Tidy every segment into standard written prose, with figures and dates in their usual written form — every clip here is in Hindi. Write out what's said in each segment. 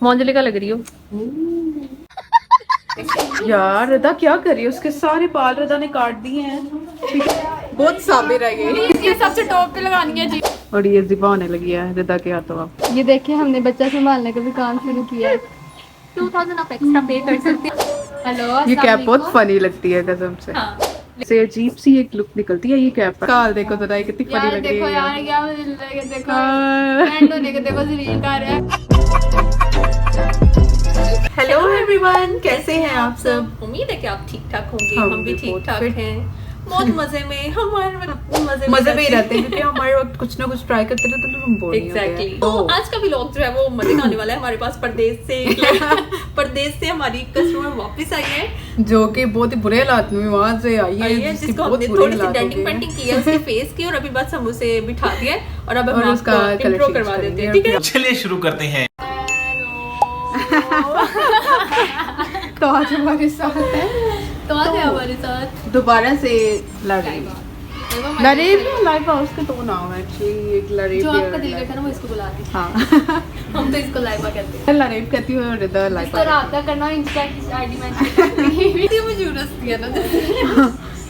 मोंजलिका लग रही हो यार। रदा क्या कर रही है? उसके सारे बाल रदा ने काट दिए हैं। बहुत साबिर है ये सबसे टॉप पे लगानी है जी। और ये जिबा होने लगी है रदा के हाथों। अब ये देखिए हमने बच्चा संभालने का भी काम शुरू किया है। 2000 आप एक्स्ट्रा पे कर सकते हैं। हेलो, ये कैप बहुत फनी लगती है कसम से। हाँ। से अजीब सी एक लुक निकलती है ये कैप पर। काल देखो जरा, ये कितनी फनी लग रही है यार क्या देखो हाँ। ट्रेंड होने के देखो जलील कर रहा है। हेलो एवरीवन, कैसे हैं आप सब? उम्मीद है कि आप ठीक ठाक होंगे। हम हम भी भी ठीक बहुत ठाक fit। हैं। बहुत मजे में, हमारे मजे में ही रहते हैं क्योंकि हमारे वक्त कुछ ना कुछ ट्राई करते रहते हैं तो हम बोर नहीं होते एग्जैक्टली। हैं। तो आज का व्लॉग जो है वो मजे का आने वाला है। हमारे पास परदेश से हमारी कस्टमर वापस आई है, जो कि बहुत ही बुरे हालात में वहाँ से आई है, जिसकी जिसको बहुत हमने बुरे थोड़ी सी हालात हो डेंटिंग गए हैं। पेंटिंग की है उसके फेस की, और अभी बस हम उसे बिठा दिया है और अब हम और उसका आपको इंट्रो color करवा change देते हैं। करेंगे। ठीक है, चलिए शुरू करते हैं। तो आज हमारे साथ है तो आज है हमारे साथ दोबारा से लड़ेब। लाइव उसके दो नाम है एक्चुअली, एक लड़ेब जो आपका दिल करता है ना वो इसको बुलाती है। हाँ हम तो इसको लाइबा कहते हैं। लड़ेब कहती हूँ और रिदा लाइव। इसको राता करना इंस्टा की आईडी मैंने मुझे जरूरत थी ना।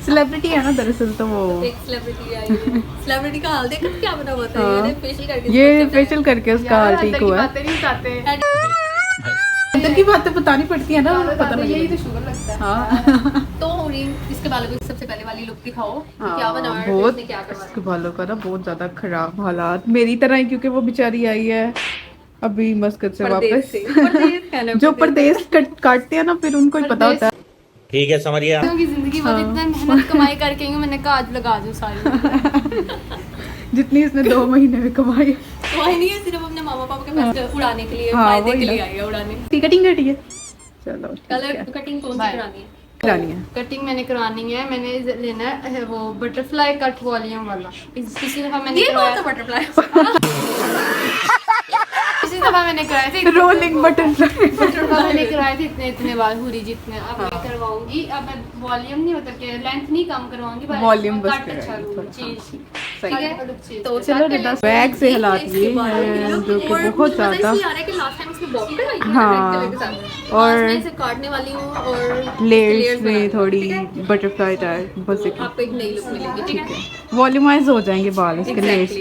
सेलिब्रिटी है ना दरअसल, तो वो एक सेलिब्रिटी आई है। सेलिब्रिटी का हाल देखो क्या बना हुआ था। हाँ। ये फेशियल करके ये फेशियल करके उसका हाल ठीक हुआ है। अंदर की बातें बतानी पड़ती है ना, पता नहीं। यही तो शुगर लगता है। हाँ तो इसके बालों की सबसे पहले वाली लुक दिखाओ। हाँ, क्या बना है, बहुत इसने क्या करवाया? इसके बालों का ना बहुत ज्यादा खराब हालात, मेरी तरह ही, क्योंकि वो बेचारी आई है अभी मस्कत से वापस। जो परदेश काटते हैं ना फिर उनको ही पता होता है। ठीक है, समझिए। की जिंदगी भर इतना मेहनत कमाई करके मैंने कहा आज लगा दूं सारी। जितनी इसने 2 महीने में कमाई। कोई नहीं है, सिर्फ अपने मामा पापा के पैसे उड़ाने के लिए, हाँ, फायदे वही के ना। लिए आई है उड़ाने। कटिंग कटी है, चलो कलर कटिंग कौन सी करानी है? करानी है। कटिंग मैंने करवानी है। मैंने लेना है वो बटरफ्लाई कट वॉल्यूम वाला। पिछली दफा मैंने करवाया बटरफ्लाई। पिछली दफा मैंने कराए थे रोलिंग बटरफ्लाई। मैंने कराए थे इतने बाल हुरी जितने। अब मैं करवाऊंगी। अब मैं वॉल्यूम नहीं, मतलब कि लेंथ नहीं कम करवाऊंगी, वॉल्यूम बस कट अच्छा कराएंगे लूंगी। थोड़ा। चीज सही ठीक है। है। तो चलो रिदा, बैग से हालात ये हैं जो कि बहुत ज्यादा। हाँ, और इसे काटने वाली हूँ और लेयर्स में थोड़ी बटरफ्लाई टाइप बस एक आपको एक नई लुक मिलेगी। ठीक है, वॉल्यूमाइज हो जाएंगे बाल इसके लेयर्स।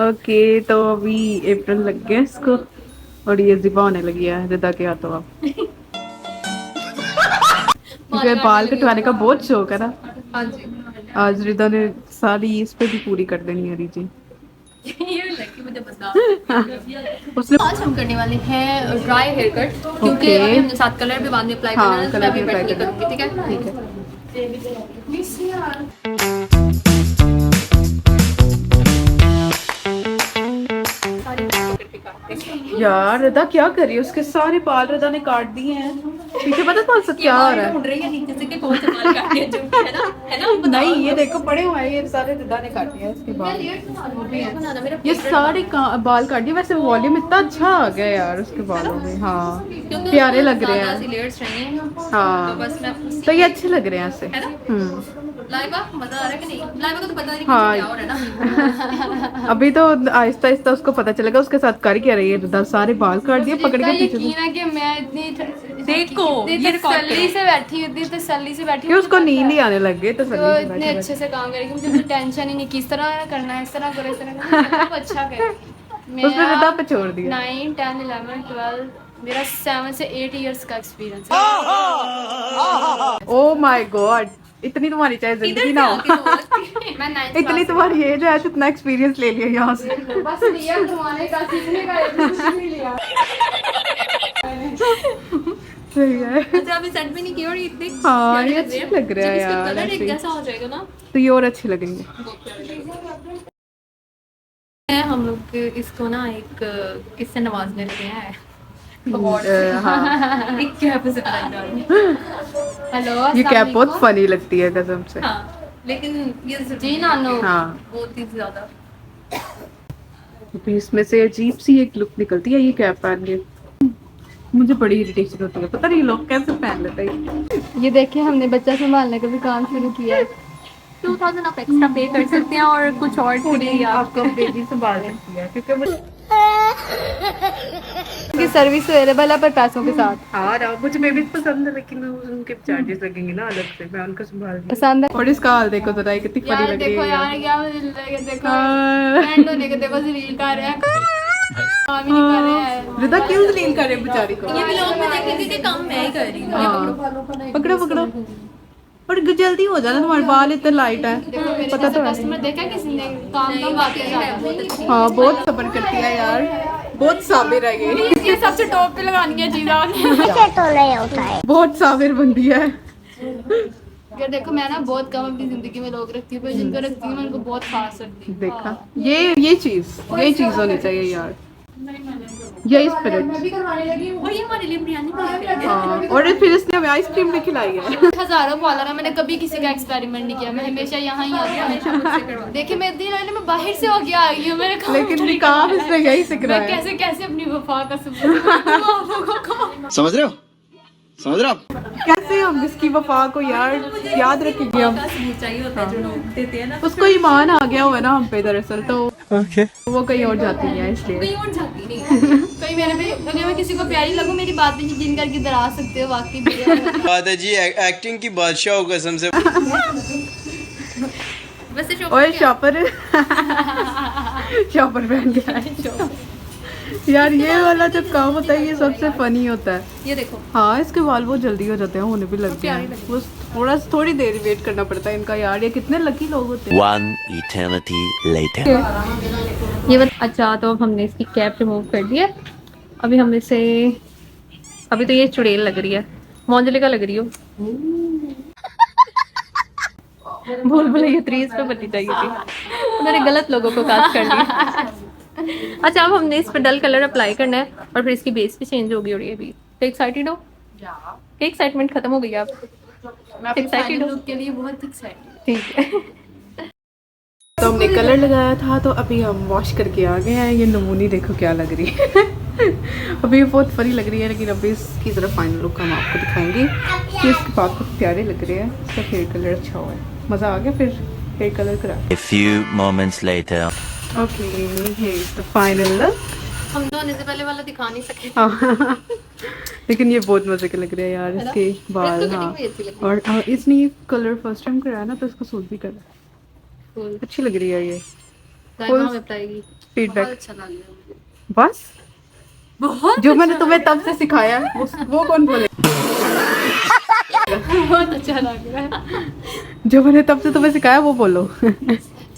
ओके, तो अभी अप्रैल लग गया इसको और ये जिबा होने लगी है रिदा के हाथों। अब मुझे बाल कटवाने का बहुत शौक है ना। हाँ जी। आज रिदा ने सारी इस पे भी पूरी कर देनी है जी। ये लड़की मुझे बता। उसने आज हम करने वाले हैं ड्राई हेयर कट, क्योंकि Okay. अभी हमने साथ कलर भी बाद में अप्लाई हाँ, करना है। कलर भी अभी apply बैठ के करना है। करूंगी। ठीक है, ठीक है। यार रदा क्या कर रही है? उसके सारे बाल रदा ने काट दिए हैं। पीछे पता तो सब क्या हो रहा है? ढूंढ रही है नीचे से कि कौन से बाल काटे हैं, जो भी है ना नहीं, ये देखो पड़े हुए हैं, ये सारे रदा ने काटे हैं इसके बाल। ये सारे बाल काट दिए। वैसे वॉल्यूम इतना अच्छा आ गया यार उसके बालों में। हाँ, प्यारे लग रहे हैं। लेयर्स चाहिए। हाँ, बस मैं तो ये अच्छे लग रहे हैं ऐसे। है ना? लाइबा मजा आ रहा है कि नहीं? लाइबा को तो पता नहीं हाँ। क्या हो रहा है ना। अभी तो आहिस्ता आहिस्ता उसको पता चलेगा। उसके साथ कर क्या रही है रदा? सारे बाल काट दिए पकड़ के पीछे से। यकीन है कि मैं इतनी देखो, ये तसल्ली से बैठी हूँ, इतनी तसल्ली से बैठी कि उसको नींद ही आने लग गई तो तो इतने अच्छे से काम करेगी। मुझे कोई टेंशन ही नहीं कि इस तरह करना है, इस तरह करो, इस तरह करना है। अच्छा करेगी। उसने रदा पे छोड़ दिया। 9, 10, 11, 12 मेरा 7 से 8 इयर्स का एक्सपीरियंस है। ओह माय गॉड, इतनी तुम्हारी चाहे जिंदगी ना हो। मैं 9th इतनी तुम्हारी एज है, इतना एक्सपीरियंस ले लिया यहाँ से। बस लिया घुमाने का, सीखने का, कुछ नहीं लिया। सही है। अच्छा, अभी सेट भी नहीं की और इतनी हाँ, प्यारी ये लग रही अच्छी लग रहा है जब इसका यार कलर एक ऐसे। जैसा हो जाएगा ना तो ये और अच्छे लगेंगे। हम लोग इसको ना एक किससे नवाजने लगे हैं। हाँ, एक कैप से हेलो, ये कैप बहुत फनी लगती है कसम से। हाँ, लेकिन ये जी नानो हाँ, बहुत ही ज्यादा। तो इसमें से अजीब सी एक लुक निकलती है ये कैप पहन के। मुझे बड़ी इरिटेशन होती है, पता नहीं लोग कैसे पहन लेते हैं। ये देखिए हमने बच्चा संभालने का भी काम शुरू किया है। 2000 आप एक्स्ट्रा पे कर सकते हैं और कुछ और के लिए आपको बेबी संभाल सकती है क्योंकि की सर्विस अवेलेबल है पर पैसों के साथ। हाँ ना, मुझे बेबीज पसंद है लेकिन उनके चार्जेस लगेंगे ना अलग से, मैं उनका संभाल लूंगी। पसंद है और इसका हाल देखो जरा, ये कितनी फनी यार, लग रही देखो है यार क्या देखो हाँ। फ्रेंड होने के देखो जलील कर रहे हैं, काम ही नहीं कर रहे हैं। रिदा क्यों जलील कर रहे हैं बेचारी को? ये व्लॉग में देखेंगे कि काम मैं ही कर रही हूँ। हाँ। पकड़ो पकड़ो और जल्दी हो जाना, तुम्हारे बाल इतने लाइट है। देखो मेरे पता तो है। कस्टमर देखा किसी ने, काम कम आते हैं। हाँ बहुत सब्र करती है यार, बहुत साबिर है ये सबसे टॉप पे लगानी है चीज़। बहुत साबिर बंदी है। यार देखो मैं ना बहुत कम अपनी जिंदगी में लोग रखती हूँ, पर जिनको रखती हूँ मैं उनको बहुत खास रखती हूँ। देखा, ये चीज होनी चाहिए यार, यही स्पिरिट। और ये हमारे लिए बिरयानी बना के रखी है। हाँ, और फिर इसने हमें आइसक्रीम भी खिलाई है। हजारों फॉलोअर है, मैंने कभी किसी का एक्सपेरिमेंट नहीं किया, मैं हमेशा यहाँ ही आती हूँ। देखिए मैं दिन रहने में बाहर से होके आ गई हूँ, मेरे काम लेकिन काम इसने यही सीख रहा मैं है। कैसे कैसे अपनी वफा का सबूत समझ रहे हो आप? कैसे हम इसकी वफा को यार याद रखेंगे हम। सबूत चाहिए होता है जो लोग देते हैं ना, उसको ईमान आ गया हुआ है ना हम पे दरअसल, तो वो कहीं और जाती है इसलिए। कहीं और जाती नहीं। कहीं मेरे पे अगर मैं किसी को प्यारी लगूं, मेरी बातें यकीन करके डरा सकते हो वाकई में। बात है जी, एक्टिंग की बादशाह हो कसम से। वैसे और शॉपर शॉपर पहन के आए। यार ये वाला जो काम होता है ये सबसे फनी होता है। ये देखो, हाँ इसके बाल बहुत जल्दी हो जाते हैं, होने भी लग गए हैं। वो थोड़ी देर वेट करना पड़ता है इनका यार, ये कितने लकी लोग होते हैं। One eternity later. ये अच्छा, तो अब हमने इसकी कैप रिमूव कर दी है। अभी हम इसे, अभी तो ये चुड़ैल लग रही है, मोंजलिका लग रही हो। भूल भुलैया 3 इस पे बननी चाहिए थी, मैंने गलत लोगों को कास्ट कर लिया। अच्छा, अब हमने इस पर डल कलर अप्लाई करना है और फिर इसकी बेस भी चेंज होगी। और ये भी तो एक्साइटेड हो? एक्साइटमेंट खत्म हो गई आप? एक्साइटेड हो? के लिए बहुत एक्साइटेड। ठीक है। तो हमने कलर लगाया था, तो अभी हम वॉश करके आ गए हैं। ये नमूनी देखो क्या लग रही है। अभी ये बहुत फनी लग रही है, लेकिन अभी इसकी तरफ फाइनल लुक हम आपको दिखाएंगे कि इसके बाद बहुत प्यारे लग रहे हैं। इसका हेयर कलर अच्छा हुआ है, मज़ा आ गया। फिर हेयर कलर करा। A few moments later. Okay, here the final look. हम धोने से पहले वाला दिखा नहीं सके। हाँ लेकिन ये बहुत मजे के लग रहे हैं यार इसके बाल। इसको हाँ, cutting भी अच्छी लग रही और इसने ये कलर फर्स्ट टाइम कराया ना, तो इसको सूट भी करा, है। अच्छी लग रही है ये। दाइमा हमें बताएगी। फीडबैक अच्छा लग रहा है। बस बहुत जो मैंने तुम्हें तब से सिखाया वो कौन बोले? बहुत अच्छा लग रहा है। जो मैंने तब से तुम्हें सिखाया वो बोलो।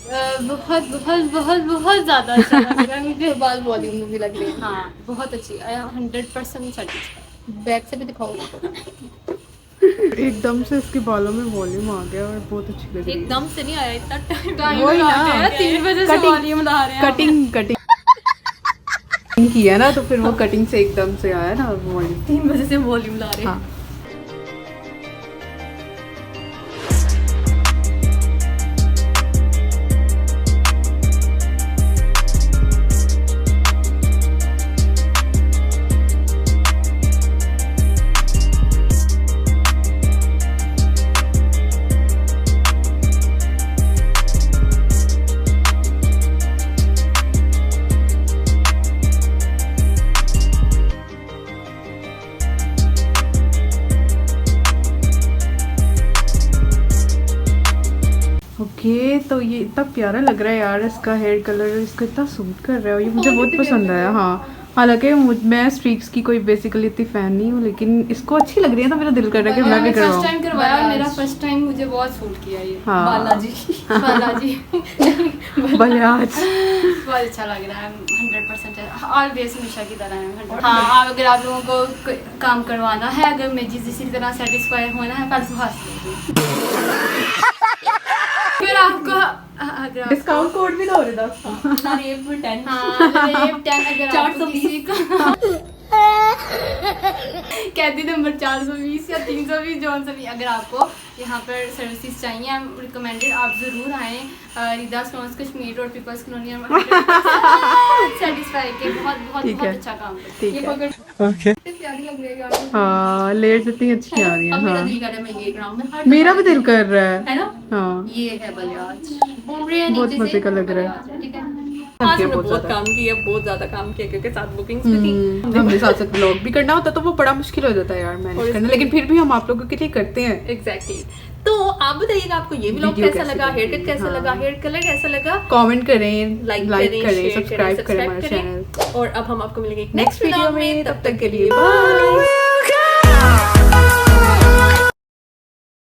बहुत बहुत बहुत बहुत ज्यादा अच्छा लग रहा है मुझे। बाल वॉल्यूम भी लग रही है। हाँ बहुत अच्छी, 100% सेटिस्फाइड। बैक से भी दिखाओ। एकदम से इसके बालों में वॉल्यूम आ गया और बहुत अच्छी लग रही है। एकदम से नहीं आया, इतना टाइम वही ना, 3 बजे से वॉल्यूम ला रहे हैं। कटिंग किया ना, तो फिर वो कटिंग से एकदम से आया ना वॉल्यूम। 3 बजे से वॉल्यूम ला रहे हैं। हाँ ओके, तो ये इतना प्यारा लग रहा है यार इसका हेयर कलर, इसको इतना सूट कर रहा है और ये मुझे बहुत पसंद आया। हाँ हालांकि मैं स्ट्रीक्स की कोई बेसिकली इतनी फैन नहीं हूँ, लेकिन इसको अच्छी लग रही है तो मेरा दिल कर रहा है कि मैं भी फर्स्ट करवाऊँ। टाइम करवाया और मेरा फर्स्ट टाइम मुझे बहुत सूट किया ये। हाँ बालाजी। बालाजी बलियाज बहुत अच्छा लग रहा है। 100% ऑलवेज हमेशा की तरह है। हाँ, अगर आप लोगों को काम करवाना है, अगर मैं जिस तरह सेटिस्फाई होना है, फिर फिर आपको अगर डिस्काउंट कोड भी दो रहे था। रेप 10। हाँ 10 अगर आपको 420 किसी को कहती नंबर 420 या 320 जौन सा भी, अगर आपको यहाँ पर सर्विसेज चाहिए, आई एम रिकमेंडेड, आप ज़रूर आएँ। Rida stones Kashmir road peoples colony satisfy के बहुत बहुत ठीक बहुत है, अच्छा काम करते ठीक हैं। है। ओके प्यारी लग रही है यार। हाँ लेयर्स इतनी अच्छी आ रही अब है। मेरा हाँ दिल कर रहा है मैं ये ग्राउंड में मेरा भी दिल कर रहा है। है ना। हाँ ये है बलियाज। बहुत मजे का लग रहा है। ठीक है। आज हमने बहुत बहुत ज़्यादा। काम किया, बहुत ज्यादा काम किया क्योंकि साथ बुकिंग्स भी थी। हमें साथ साथ ब्लॉग भी करना होता तो वो बड़ा मुश्किल हो जाता है यार मैनेज करना, लेकिन फिर भी हम आप लोगों के लिए करते हैं। एग्जैक्टली। तो आप बताइएगा आपको ये व्लॉग वीडियो कैसा कैसी लगा, लगी? हेयर कट कैसा हाँ। लगा, हेयर कलर कैसा लगा, कमेंट करें, लाइक करें, करें, सब्सक्राइब करें हमारा चैनल। और अब हम आपको मिलेंगे नेक्स्ट वीडियो में, तब तक के लिए बाय।